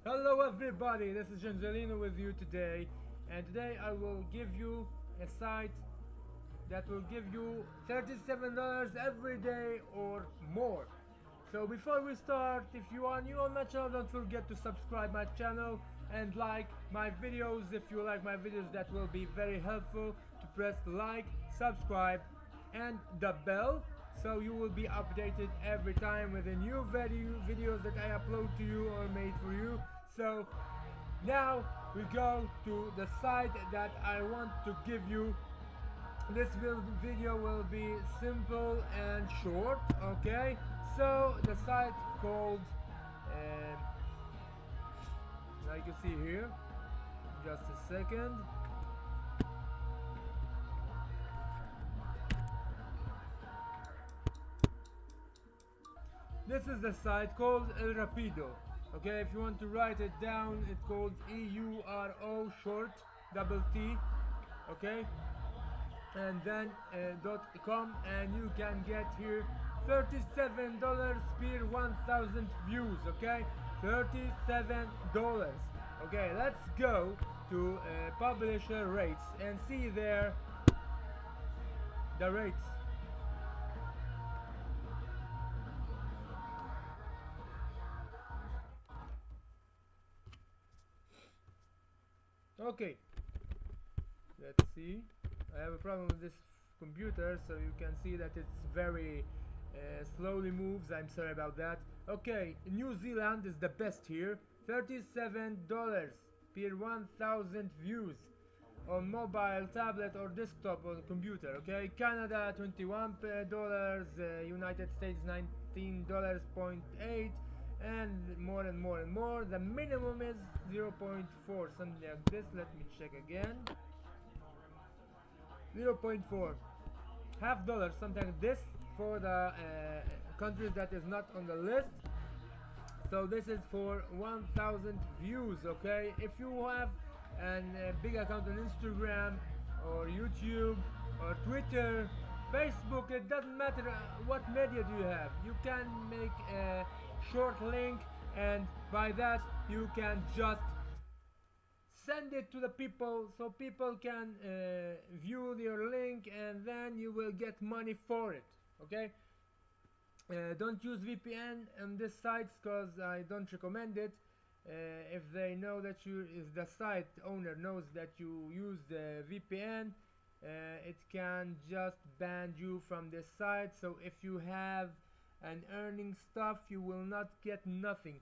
Hello everybody, this is Angelino with you today, and today I will give you a site that will give you $37 every day or more. So before we start, if you are new on my channel, don't forget to subscribe my channel and like my videos. If you like my videos, that will be very helpful to press like, subscribe and the bell, so you will be updated every time with the new videos that I upload to you or made for you. So now we go to the site that I want to give you. This video will be simple and short, okay? So the site called like you see here, just a second. This is the site called El Rapido. Okay, if you want to write it down, it's called EURO short double T. Okay, and then .com, and you can get here $37 per 1,000 views. Okay, $37. Okay, let's go to publisher rates and see there the rates. Okay, let's see. I have a problem with this computer, so you can see that it's very slowly moves. I'm sorry about that. Okay, New Zealand is the best here. $37 per 1,000 views on mobile, tablet or desktop on computer. Okay, Canada $21, United States $19.8, and more and more and more. The minimum is 0.4, something like this. Let me check again. 0.4, half dollar, something like this, for the countries that is not on the list. So this is for 1,000 views. Okay, if you have a big account on Instagram or YouTube or Twitter, Facebook, it doesn't matter what media do you have, you can make a short link, and by that you can just send it to the people, so people can view your link, and then you will get money for it. Okay, don't use VPN on this site because I don't recommend it. If they know that if the site owner knows that you use the VPN, it can just ban you from this site. So if you have an earning stuff, you will not get nothing.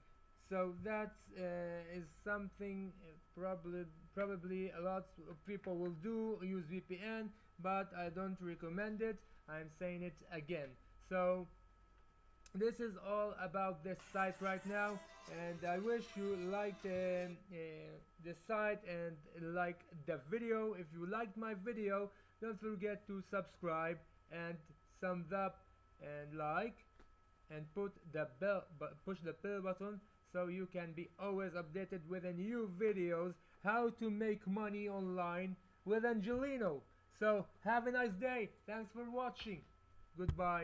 So that is something probably a lot of people will do, use VPN, but I don't recommend it. I'm saying it again. So this is all about this site right now, and I wish you liked the site and like the video. If you liked my video, don't forget to subscribe and thumbs up and like, and push the bell button, so you can be always updated with the new videos, how to make money online with Angelino. So have a nice day. Thanks for watching. Goodbye.